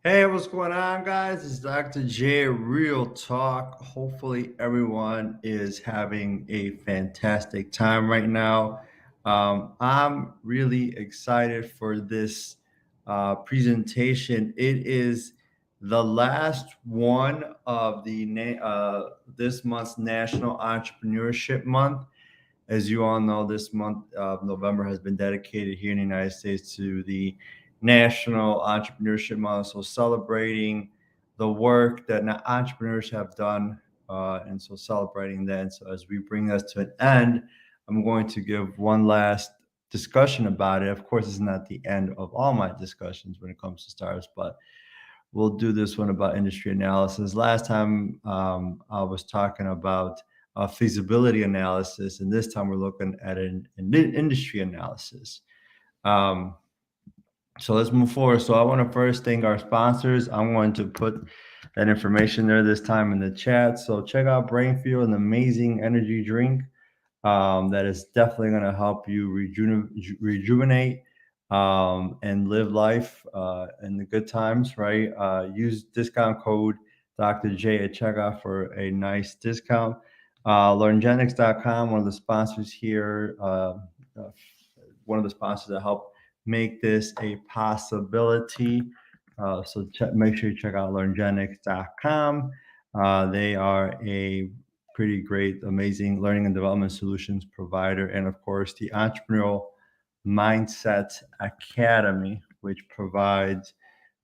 Hey, what's going on, guys? It's Dr. J, Real Talk. Hopefully, everyone is having a fantastic time right now. I'm really excited for this presentation. It is the last one of this month's National Entrepreneurship Month. As you all know, this month of November has been dedicated here in the United States to the National Entrepreneurship Month. So celebrating the work that entrepreneurs have done, and so celebrating that. And so as we bring us to an end, I'm going to give one last discussion about it. Of course, it's not the end of all my discussions when it comes to startups, but we'll do this one about industry analysis. Last time I was talking about feasibility analysis, and this time we're looking at an industry analysis. Um, so let's move forward. So I want to first thank our sponsors. I'm going to put that information there this time in the chat. So check out Brainfuel, an amazing energy drink that is definitely going to help you rejuvenate and live life in the good times, right? Use discount code Dr. J at checkout for a nice discount. LearnGenics.com, one of the sponsors here, one of the sponsors that help make this a possibility. Make sure you check out LearnGenics.com. They are a pretty great, amazing learning and development solutions provider. And of course, the Entrepreneurial Mindset Academy, which provides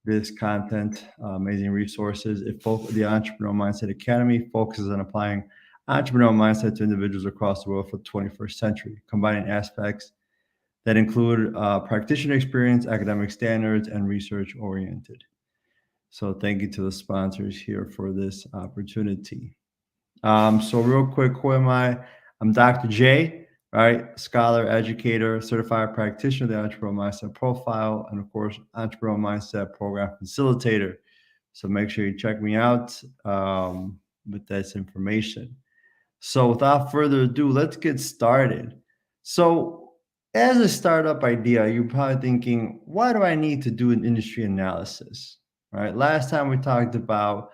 this content, amazing resources. The Entrepreneurial Mindset Academy focuses on applying entrepreneurial mindset to individuals across the world for the 21st century, combining aspects that include practitioner experience, academic standards, and research oriented. So thank you to the sponsors here for this opportunity. So real quick, who am I? I'm Dr. J, right? Scholar, educator, certified practitioner, the Entrepreneurial Mindset Profile, and of course, Entrepreneurial Mindset Program Facilitator. So make sure you check me out with this information. So without further ado, let's get started. So as a startup idea, you're probably thinking, why do I need to do an industry analysis? Right? Last time we talked about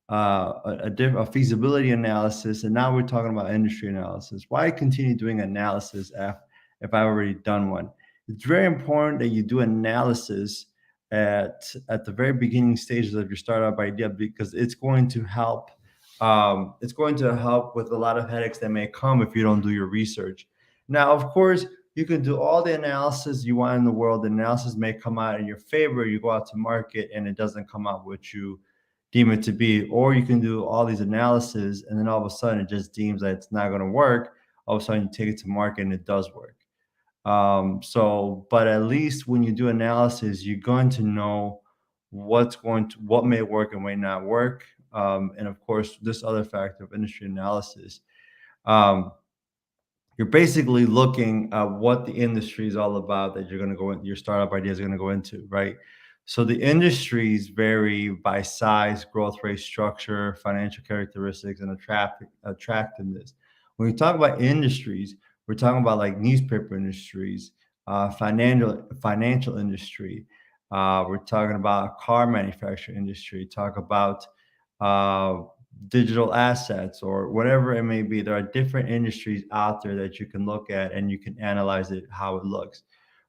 a feasibility analysis, and now we're talking about industry analysis. Why continue doing analysis if I've already done one? It's very important that you do analysis at the very beginning stages of your startup idea because it's going to help. It's going to help with a lot of headaches that may come if you don't do your research. Now, of course, you can do all the analysis you want in the world. The analysis may come out in your favor. You go out to market and it doesn't come out what you deem it to be, or you can do all these analyses and then all of a sudden it just deems that it's not going to work. All of a sudden you take it to market and it does work. But at least when you do analysis, you're going to know what may work and may not work. And of course, this other factor of industry analysis, um, you're basically looking at what the industry is all about that you're going to go in, your startup idea is going to go into, right? So the industries vary by size, growth rate, structure, financial characteristics, and attractiveness. When we talk about industries, we're talking about like newspaper industries, financial industry. We're talking about car manufacturing industry. Talk about uh, digital assets or whatever it may be. There are different industries out there that you can look at and you can analyze it how it looks.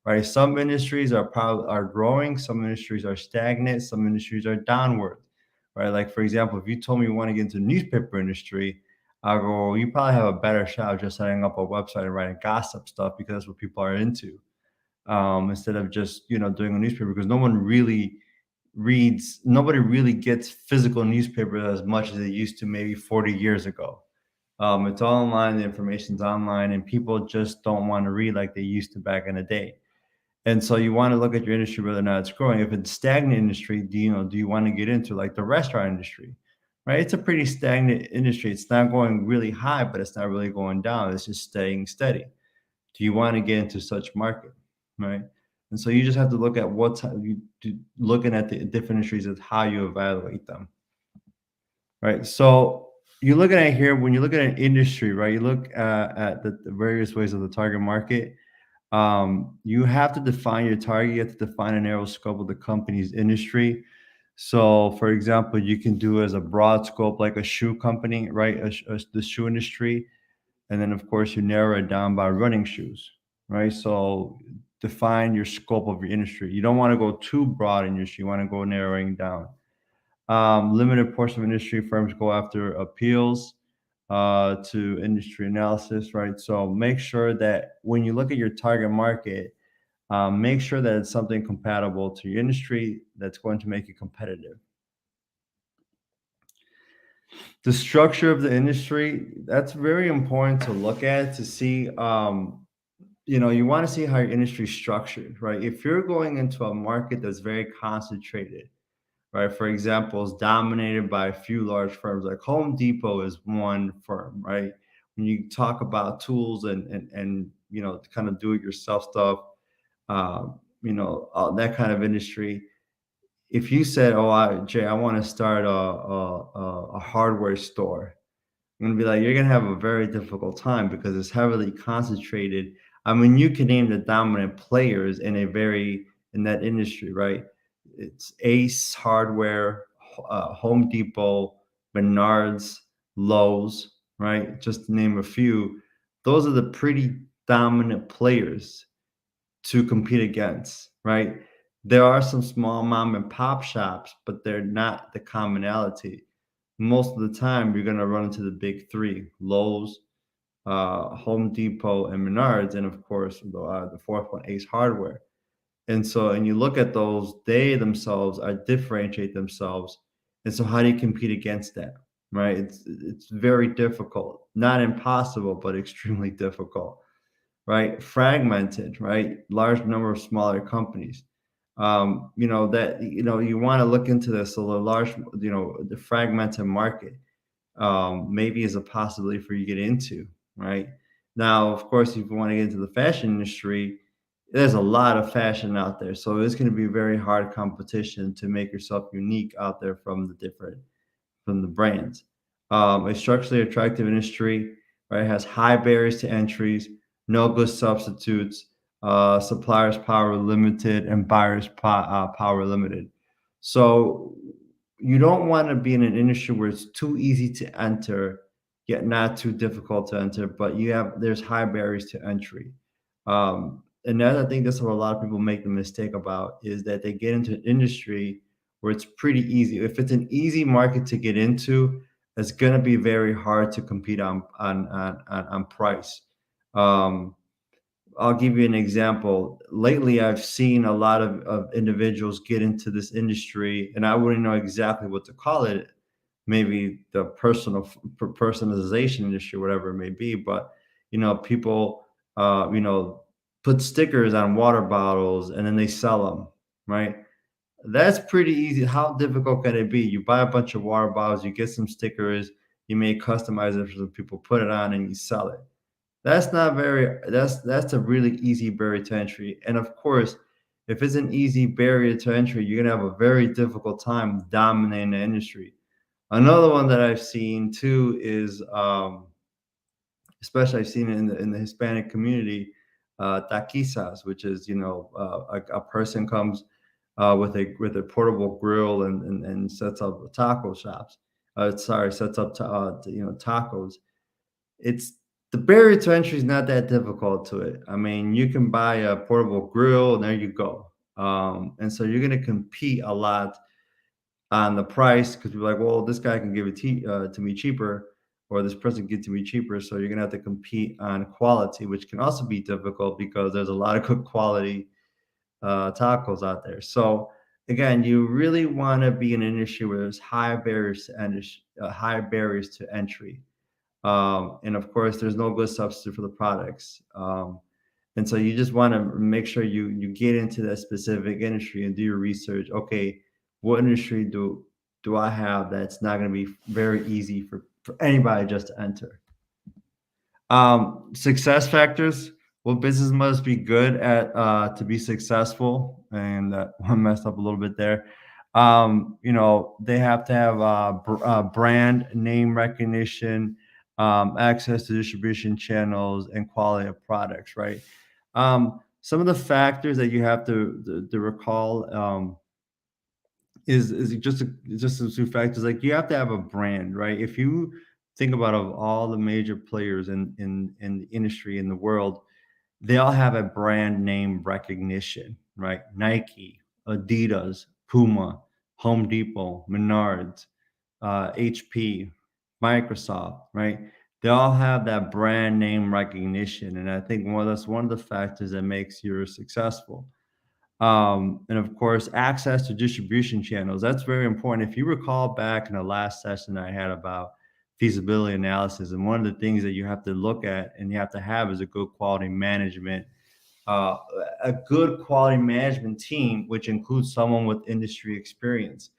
Right? Some industries are growing, some industries are stagnant, some industries are downward. Right? Like for example, if you told me you want to get into the newspaper industry, I'll go, well, you probably have a better shot of just setting up a website and writing gossip stuff because that's what people are into. Instead of just doing a newspaper because nobody really gets physical newspaper as much as they used to maybe 40 years ago. It's all online, the information's online, and people just don't want to read like they used to back in the day. And so you want to look at your industry whether or not it's growing. If it's stagnant industry, do you want to get into like the restaurant industry? Right? It's a pretty stagnant industry. It's not going really high, but it's not really going down. It's just staying steady. Do you want to get into such market? Right? And so you just have to look at looking at the different industries as how you evaluate them. Right. So you're looking at here when you look at an industry, right? You look at the various ways of the target market. You have to define your target. You have to define a narrow scope of the company's industry. So, for example, you can do as a broad scope, like a shoe company, right? The shoe industry. And then, of course, you narrow it down by running shoes, right? So, define your scope of your industry. You don't want to go too broad in your industry. You want to go narrowing down. Limited portion of industry firms go after appeals to industry analysis, right? So, make sure that when you look at your target market, make sure that it's something compatible to your industry that's going to make you competitive. The structure of the industry, that's very important to look at to see. You want to see how your industry is structured, right? If you're going into a market that's very concentrated, right? For example, is dominated by a few large firms, like Home Depot is one firm, right? When you talk about tools and kind of do it yourself stuff, that kind of industry. If you said, "Oh, Jay, I want to start a hardware store," I'm gonna be like, you're gonna have a very difficult time because it's heavily concentrated. I mean, you can name the dominant players in that industry, right? It's Ace Hardware, Home Depot, Menards, Lowe's, right? Just to name a few. Those are the pretty dominant players to compete against, right? There are some small mom and pop shops, but they're not the commonality. Most of the time, you're going to run into the big three: Lowe's, Home Depot, and Menards, and of course, the fourth one, Ace Hardware. And you look at those, they themselves are differentiate themselves. And so, how do you compete against that? Right? It's very difficult, not impossible, but extremely difficult, right? Fragmented, right? Large number of smaller companies. You want to look into this. So the large, the fragmented market, maybe is a possibility for you to get into, right? Now, of course, if you want to get into the fashion industry, there's a lot of fashion out there. So it's going to be very hard competition to make yourself unique out there from the brands. A structurally attractive industry, right, has high barriers to entries, no good substitutes, suppliers power limited, and power limited. So you don't want to be in an industry where it's too easy to enter, yet not too difficult to enter, but there's high barriers to entry. And that I think that's what a lot of people make the mistake about is that they get into an industry where it's pretty easy. If it's an easy market to get into, it's going to be very hard to compete on price. Um, I'll give you an example. Lately, I've seen a lot of individuals get into this industry, and I wouldn't know exactly what to call it. Maybe the personalization industry, whatever it may be. But people, put stickers on water bottles and then they sell them, right? That's pretty easy. How difficult can it be? You buy a bunch of water bottles, you get some stickers, you may customize it for some people, put it on, and you sell it. That's not very that's a really easy barrier to entry. And of course, if it's an easy barrier to entry, you're gonna have a very difficult time dominating the industry. Another one that I've seen too is especially I've seen it in the Hispanic community, taquizas, which is a person comes with a portable grill and sets up taco shops. Sets up tacos. It's The barrier to entry is not that difficult to it. I mean, you can buy a portable grill and there you go. And so you're going to compete a lot on the price because you're like, well, this guy can give it to me cheaper, or this person can get to me cheaper. So you're gonna have to compete on quality, which can also be difficult because there's a lot of good quality tacos out there. So again, you really want to be in an industry where there's high barriers to entry, and of course, there's no good substitute for the products. And so you just want to make sure you get into that specific industry and do your research. Okay, what industry do I have that's not going to be very easy for anybody just to enter? Success factors. What business must be good at to be successful? And I messed up a little bit there. They have to have brand name recognition, access to distribution channels, and quality of products. Right. Some of the factors that you have to recall is just a few factors. Like you have to have a brand, right? If you think about of all the major players in the industry in the world, they all have a brand name recognition, right? Nike, Adidas, Puma, Home Depot, Menards, HP, Microsoft, right? They all have that brand name recognition, and I think that's one of the factors that makes you successful. And of course, access to distribution channels. That's very important. If you recall back in the last session I had about feasibility analysis, and one of the things that you have to look at and you have to have is a good quality management, uh, a good quality management team, which includes someone with industry experience.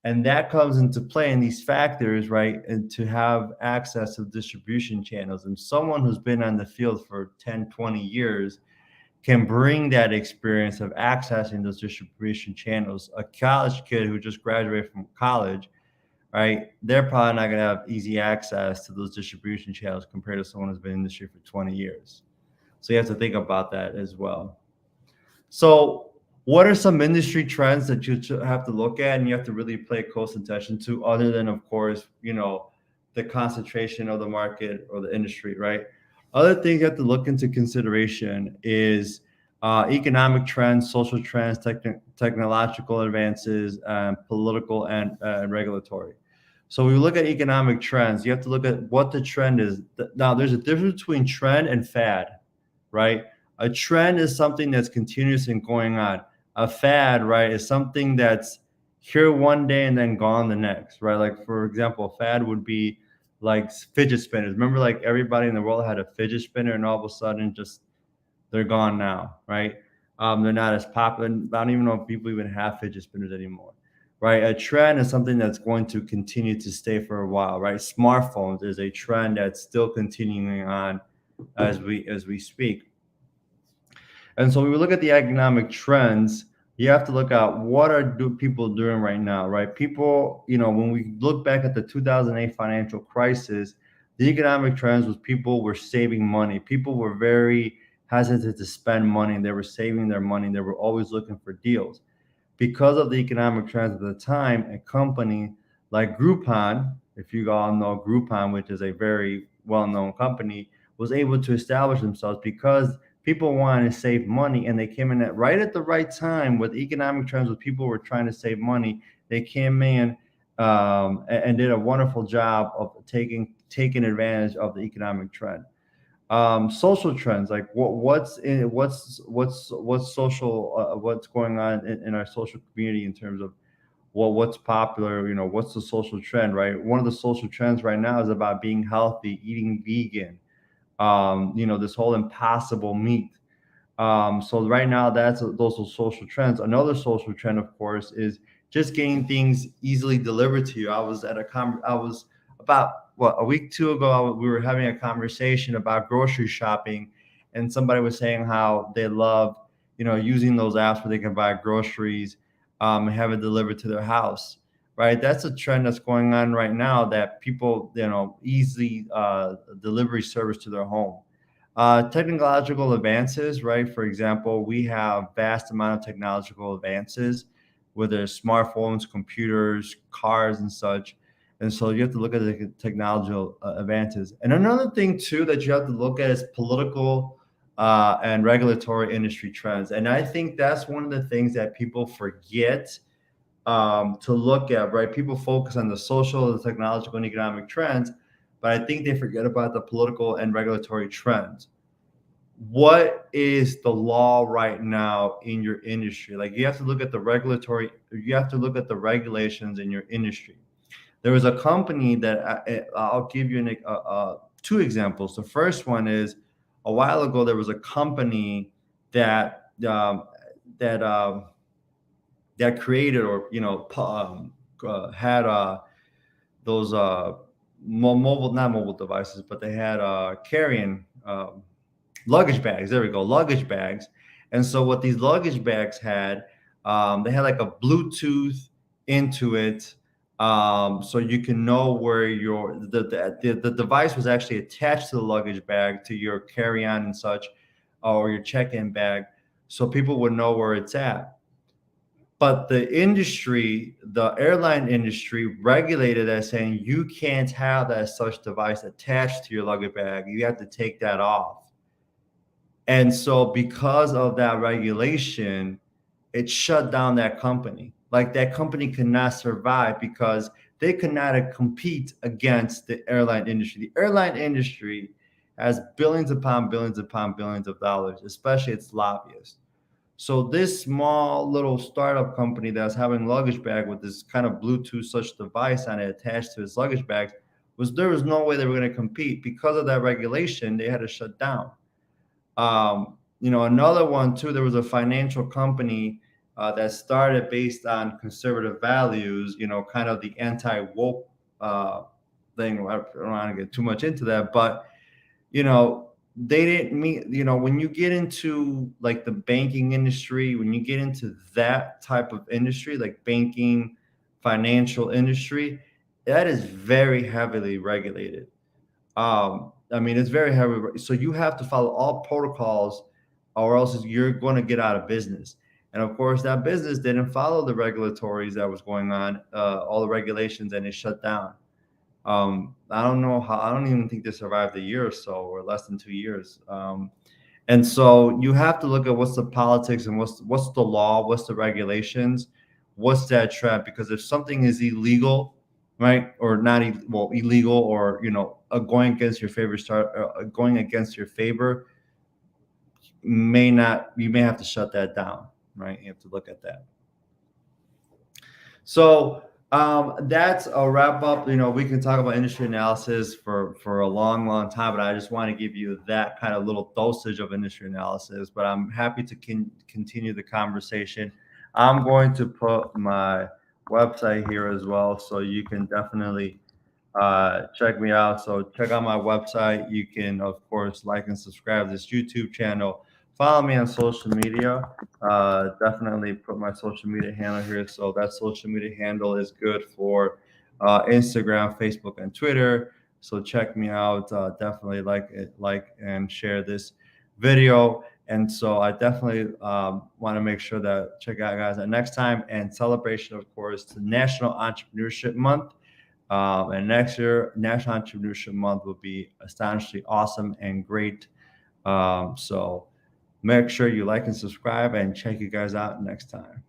And that comes into play in these factors, right? And to have access to distribution channels and someone who's been on the field for 10, 20 years can bring that experience of accessing those distribution channels. A college kid who just graduated from college, right? They're probably not going to have easy access to those distribution channels compared to someone who's been in the industry for 20 years. So you have to think about that as well. So, what are some industry trends that you have to look at and you have to really pay close attention to, other than, of course, the concentration of the market or the industry, right? Other things you have to look into consideration is economic trends, social trends, technological advances, political and regulatory. So, when we look at economic trends, you have to look at what the trend is. Now, there's a difference between trend and fad, right? A trend is something that's continuous and going on. A fad, right, is something that's here one day and then gone the next, right? Like for example, a fad would be like fidget spinners. Remember, like everybody in the world had a fidget spinner, and all of a sudden, just they're gone now, right? They're not as popular. I don't even know if people even have fidget spinners anymore, right? A trend is something that's going to continue to stay for a while, right? Smartphones is a trend that's still continuing on as we speak. And so when we look at the economic trends, you have to look at what are people doing right now, right? People, when we look back at the 2008 financial crisis, the economic trends was people were saving money. People were very hesitant to spend money. They were saving their money. They were always looking for deals. Because of the economic trends at the time, a company like Groupon, if you all know Groupon, which is a very well-known company, was able to establish themselves because people wanted to save money, and they came in at right at the right time with economic trends where people were trying to save money. They came in and did a wonderful job of taking advantage of the economic trend. Social trends, like what's social, what's going on in our social community in terms of what's popular, what's the social trend, right? One of the social trends right now is about being healthy, eating vegan, this whole impossible meat. So right now, those are social trends. Another social trend, of course, is just getting things easily delivered to you. I was about a week two ago. We were having a conversation about grocery shopping, and somebody was saying how they love, using those apps where they can buy groceries, and have it delivered to their house. Right, that's a trend that's going on right now. That people, easily delivery service to their home. Technological advances, right? For example, we have vast amount of technological advances, whether it's smartphones, computers, cars, and such. And so you have to look at the technological advances. And another thing too that you have to look at is political and regulatory industry trends. And I think that's one of the things that people forget to look at, right? People focus on the social, the technological, and economic trends, but I think they forget about the political and regulatory trends. What is the law right now in your industry? Like you have to look at the regulatory, you have to look at the regulations in your industry. There was a company that I'll give you two examples. The first one is a while ago, there was a company that that that created or had those mobile, not mobile devices, but they had carrying luggage bags. There we go, luggage bags. And so what these luggage bags had, they had like a Bluetooth into it, so you can know where the device was actually attached to the luggage bag to your carry-on and such, or your check-in bag, so people would know where it's at. But the industry, the airline industry, regulated as saying you can't have that such device attached to your luggage bag. You have to take that off. And so, because of that regulation, it shut down that company. Like that company could not survive because they could not compete against the airline industry. The airline industry has billions upon billions of dollars, especially its lobbyists. So this small little startup company that's having luggage bag with this kind of Bluetooth such device on it attached to its luggage bags there was no way they were going to compete because of that regulation. They had to shut down. Another one too. There was a financial company that started based on conservative values. Kind of the anti-woke thing. I don't want to get too much into that, but they didn't mean, when you get into like the banking industry, when you get into that type of industry, like banking, financial industry, that is very heavily regulated. I mean, it's very heavy. So you have to follow all protocols or else you're going to get out of business. And of course, that business didn't follow the regulatories that was going on, all the regulations, and it shut down. I don't know how. I don't even think they survived a year or so, or less than 2 years. And so you have to look at what's the politics and what's the law, what's the regulations, what's that trap? Because if something is illegal, right, or not, well, illegal, or going against your favor, going against your favor, may not. You may have to shut that down, right? You have to look at that. So that's a wrap up. We can talk about industry analysis for a long, long time, but I just want to give you that kind of little dosage of industry analysis. But I'm happy to continue the conversation. I'm going to put my website here as well, so you can definitely check me out. So check out my website. You can, of course, like and subscribe to this YouTube channel. Follow me on social media. Definitely put my social media handle here. So that social media handle is good for Instagram, Facebook, and Twitter. So check me out. Definitely like and share this video. And so I definitely want to make sure that check out, guys, next time, and celebration, of course, to National Entrepreneurship Month. And next year, National Entrepreneurship Month will be astonishingly awesome and great. So make sure you like and subscribe, and check you guys out next time.